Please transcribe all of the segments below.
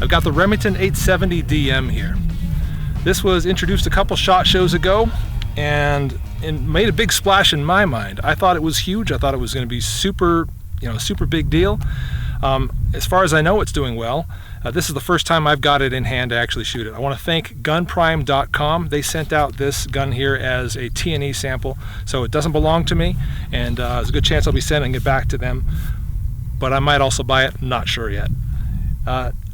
I've got the Remington 870 DM here. This was introduced a couple SHOT Shows ago and made a big splash in my mind. I thought it was huge. I thought it was going to be super big deal. As far as I know, it's doing well. This is the first time I've got it in hand to actually shoot it. I want to thank gunprime.com. They sent out this gun here as a T&E sample, so it doesn't belong to me, and there's a good chance I'll be sending it back to them, but I might also buy it, not sure yet.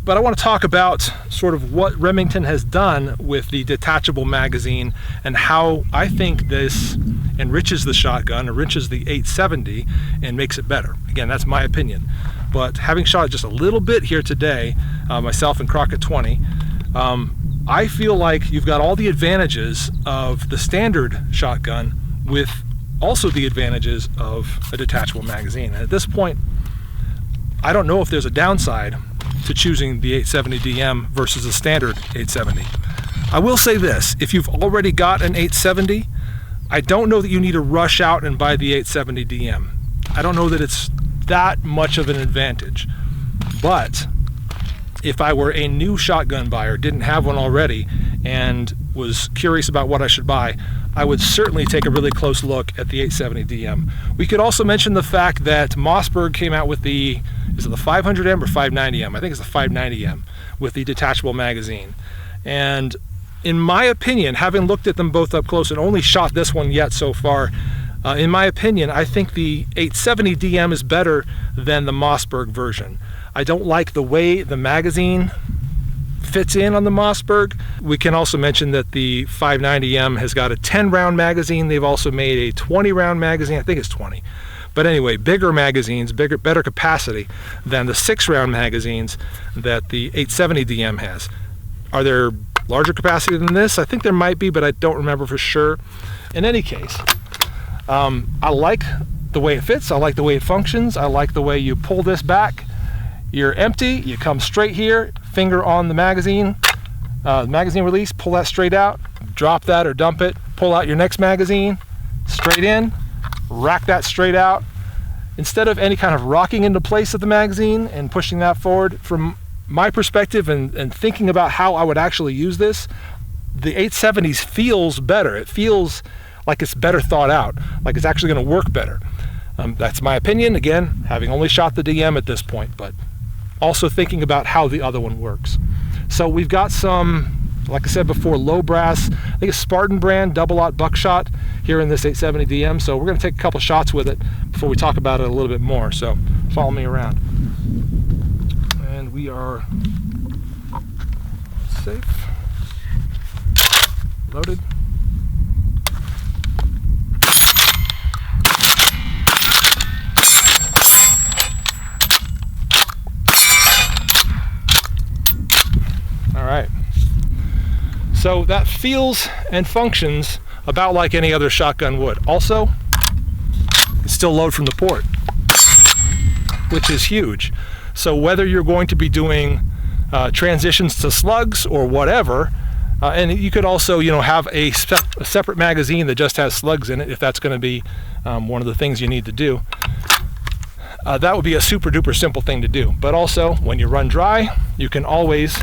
But I want to talk about sort of what Remington has done with the detachable magazine and how I think this enriches the shotgun, enriches the 870, and makes it better. Again, that's my opinion. But having shot just a little bit here today, myself and Crockett 20, I feel like you've got all the advantages of the standard shotgun with also the advantages of a detachable magazine. And at this point, I don't know if there's a downside to choosing the 870 DM versus a standard 870. I will say this, if you've already got an 870, I don't know that you need to rush out and buy the 870 DM. I don't know that it's that much of an advantage. But if I were a new shotgun buyer, didn't have one already, and was curious about what I should buy, I would certainly take a really close look at the 870 DM. We could also mention the fact that Mossberg came out with the, is it the 500M or 590M? I think it's the 590M with the detachable magazine. And in my opinion, having looked at them both up close and only shot this one yet so far, in my opinion, I think the 870 DM is better than the Mossberg version. I don't like the way the magazine fits in on the Mossberg. We can also mention that the 590M has got a 10-round magazine. They've also made a 20-round magazine. I think it's 20. But anyway, bigger magazines, better capacity than the 6-round magazines that the 870 DM has. Are there larger capacity than this? I think there might be, but I don't remember for sure. In any case, I like the way it fits. I like the way it functions. I like the way you pull this back. You're empty, you come straight here, finger on the magazine release, pull that straight out, drop that or dump it, pull out your next magazine, straight in, rack that straight out. Instead of any kind of rocking into place of the magazine and pushing that forward, from my perspective and thinking about how I would actually use this, the 870s feels better. It feels like it's better thought out, like it's actually going to work better. That's my opinion, again, having only shot the DM at this point, but also thinking about how the other one works. So we've got some, like I said before, low brass, I think a Spartan brand double-aught buckshot here in this 870 DM. So we're going to take a couple shots with it before we talk about it a little bit more. So follow me around. And we are safe, loaded. All right, so that feels and functions about like any other shotgun would. Also, it's still load from the port, which is huge. So whether you're going to be doing transitions to slugs or whatever, and you could also, have a separate magazine that just has slugs in it if that's going to be one of the things you need to do. That would be a super duper simple thing to do. But also, when you run dry, you can always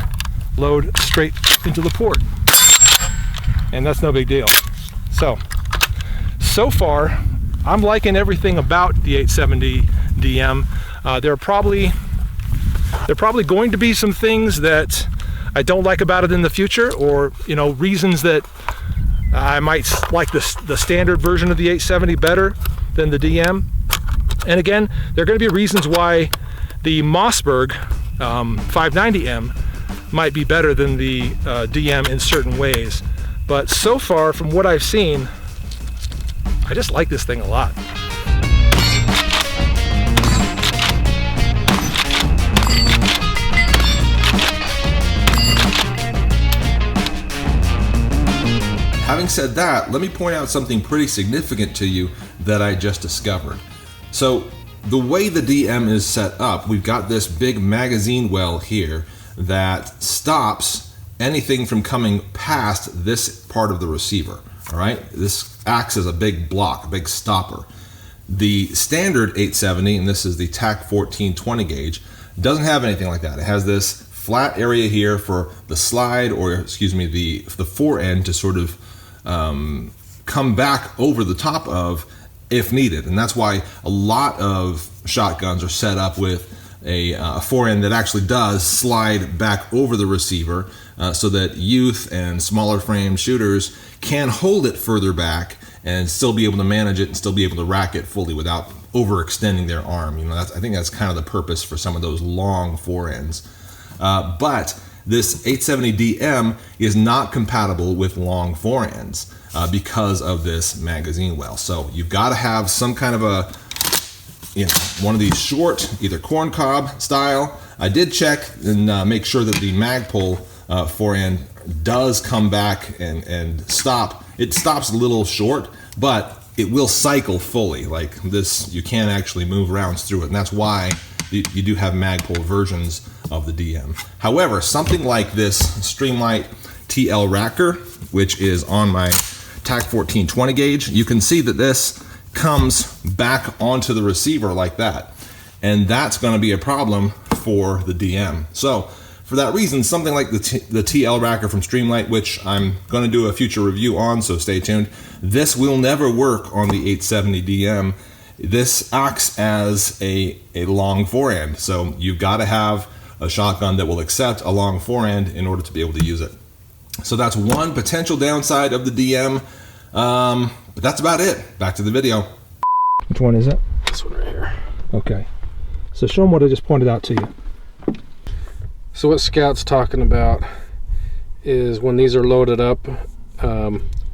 load straight into the port, and that's no big deal. So far I'm liking everything about the 870 DM. There are probably going to be some things that I don't like about it in the future, or reasons that I might like the standard version of the 870 better than the DM. And again, there are going to be reasons why the Mossberg 590M might be better than the DM in certain ways. But so far, from what I've seen, I just like this thing a lot. Having said that, let me point out something pretty significant to you that I just discovered. So the way the DM is set up, we've got this big magazine well here that stops anything from coming past this part of the receiver. All right, this acts as a big block, a big stopper. The standard 870, and this is the TAC 14 20 gauge, doesn't have anything like that. It has this flat area here for the slide, or excuse me, the fore end to sort of come back over the top of if needed. And that's why a lot of shotguns are set up with a fore end that actually does slide back over the receiver, so that youth and smaller frame shooters can hold it further back and still be able to manage it and still be able to rack it fully without overextending their arm. You know, I think that's kind of the purpose for some of those long fore ends. But this 870DM is not compatible with long fore ends because of this magazine well. So you've got to have some kind of a, you know, one of these short, either corncob style. I did check and make sure that the Magpul fore end does come back and stop. It stops a little short, but it will cycle fully. Like this, you can actually move rounds through it, and that's why you do have Magpul versions of the DM. However, something like this Streamlight TL Racker, which is on my TAC 14 20 gauge, you can see that this comes back onto the receiver like that, and that's going to be a problem for the DM. So for that reason, something like the TL Racker from Streamlight, which I'm going to do a future review on, so stay tuned, this will never work on the 870 DM. This acts as a long fore end, so you've got to have a shotgun that will accept a long fore end in order to be able to use it. So that's one potential downside of the DM, but that's about it. Back to the video. Which one is it? This one right here. Okay. So show them what I just pointed out to you. So what Scout's talking about is when these are loaded up,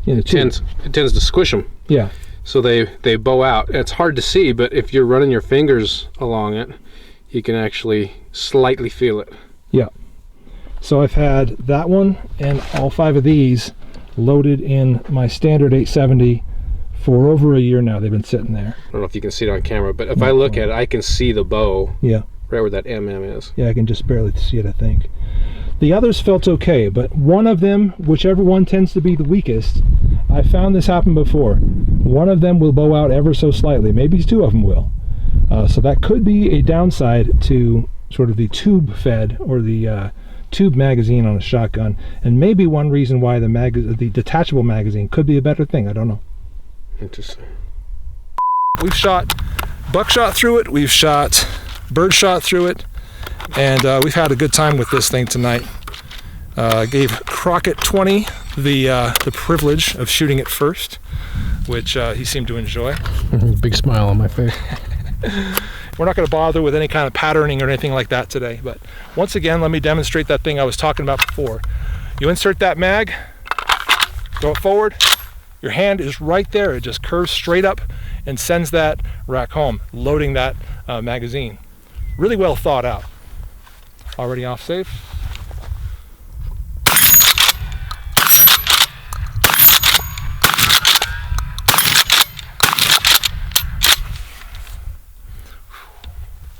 it tends to squish them. Yeah. So they bow out. It's hard to see, but if you're running your fingers along it, you can actually slightly feel it. Yeah. So I've had that one and all 5 of these loaded in my standard 870 for over a year now. They've been sitting there. I don't know if you can see it on camera, but if I look at it, I can see the bow. Yeah. Right where that MM is. Yeah, I can just barely see it, I think. The others felt okay, but one of them, whichever one tends to be the weakest, I found this happen before. One of them will bow out ever so slightly. Maybe 2 of them will. So that could be a downside to sort of the tube fed or the tube magazine on a shotgun, and maybe one reason why the detachable magazine could be a better thing. I don't know. Interesting. We've shot buckshot through it. We've shot birdshot through it, and we've had a good time with this thing tonight. Gave Crockett 20 the privilege of shooting it first, which he seemed to enjoy. Big smile on my face. We're not going to bother with any kind of patterning or anything like that today, but once again, let me demonstrate that thing I was talking about before. You insert that mag, throw it forward, your hand is right there. It just curves straight up and sends that rack home, loading that magazine. Really well thought out. Already off safe.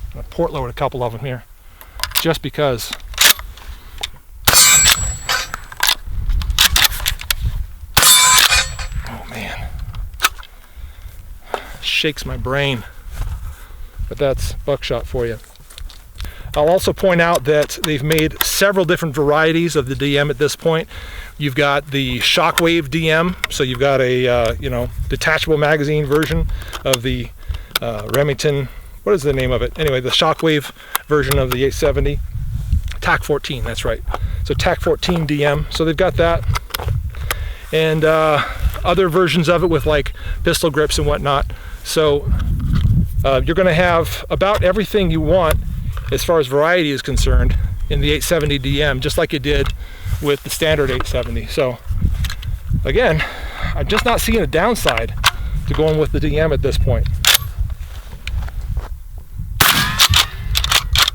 I'm gonna port load a couple of them here, just because. Oh man, shakes my brain. But that's buckshot for you. I'll also point out that they've made several different varieties of the DM at this point. You've got the Shockwave DM, so you've got a detachable magazine version of the Remington. What is the name of it? Anyway, the Shockwave version of the 870. TAC 14, that's right. So TAC 14 DM. So they've got that, and other versions of it with like pistol grips and whatnot. So you're going to have about everything you want as far as variety is concerned in the 870 DM, just like you did with the standard 870. So again, I'm just not seeing a downside to going with the DM at this point.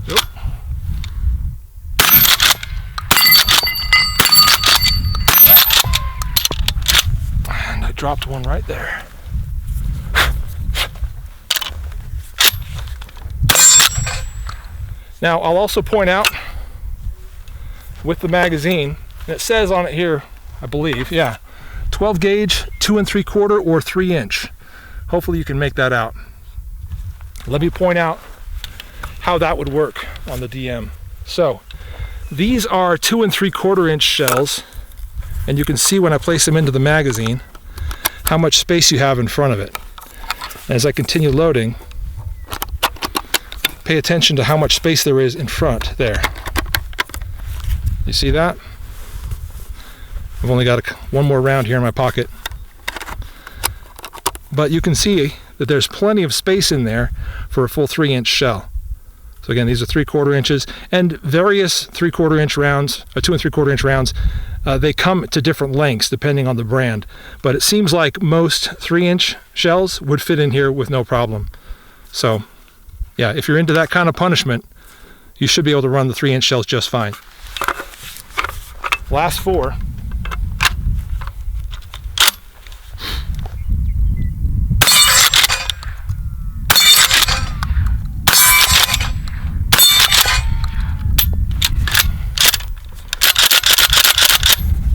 Nope. And I dropped one right there. Now, I'll also point out with the magazine, and it says on it here, I believe, yeah, 12 gauge, 2 3/4 or 3 inch. Hopefully you can make that out. Let me point out how that would work on the DM. So These are 2 3/4 inch shells, and you can see when I place them into the magazine how much space you have in front of it. As I continue loading, pay attention to how much space there is in front there. You see that? I've only got one more round here in my pocket. But you can see that there's plenty of space in there for a full 3-inch shell. So again, these are 3/4 inches, and various 3/4 inch rounds, 2 3/4 inch rounds, they come to different lengths depending on the brand. But it seems like most 3-inch shells would fit in here with no problem. So yeah, if you're into that kind of punishment, you should be able to run the 3-inch shells just fine. Last 4.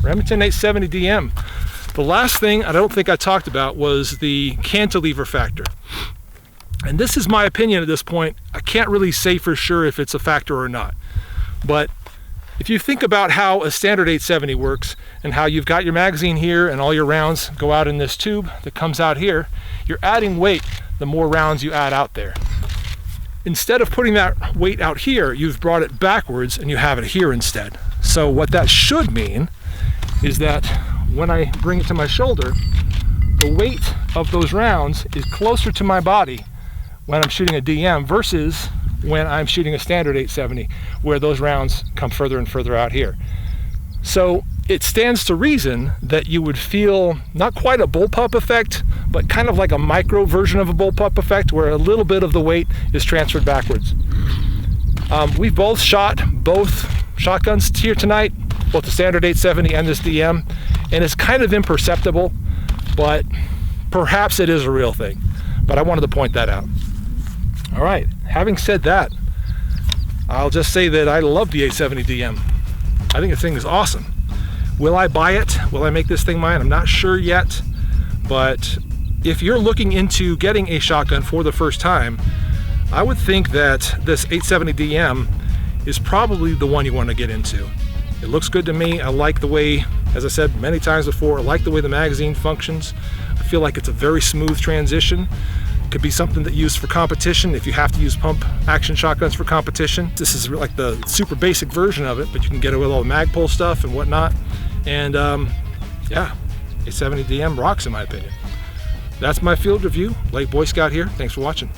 Remington 870 DM. The last thing I don't think I talked about was the cantilever factor. And this is my opinion at this point. I can't really say for sure if it's a factor or not. But if you think about how a standard 870 works and how you've got your magazine here and all your rounds go out in this tube that comes out here, you're adding weight the more rounds you add out there. Instead of putting that weight out here, you've brought it backwards and you have it here instead. So what that should mean is that when I bring it to my shoulder, the weight of those rounds is closer to my body when I'm shooting a DM versus when I'm shooting a standard 870, where those rounds come further and further out here. So it stands to reason that you would feel not quite a bullpup effect, but kind of like a micro version of a bullpup effect, where a little bit of the weight is transferred backwards. We've both shot both shotguns here tonight, both the standard 870 and this DM, and it's kind of imperceptible, but perhaps it is a real thing. But I wanted to point that out. All right, having said that, I'll just say that I love the 870 DM. I think the thing is awesome. Will I buy it? Will I make this thing mine? I'm not sure yet, but if you're looking into getting a shotgun for the first time, I would think that this 870 DM is probably the one you want to get into. It looks good to me. I like the way, as I said many times before, I like the way the magazine functions. I feel like it's a very smooth transition. It could be something that you use for competition if you have to use pump action shotguns for competition. This is like the super basic version of it, but you can get it with all the Magpul stuff and whatnot. And yeah, 870 DM rocks in my opinion. That's my field review. Late Boy Scout here. Thanks for watching.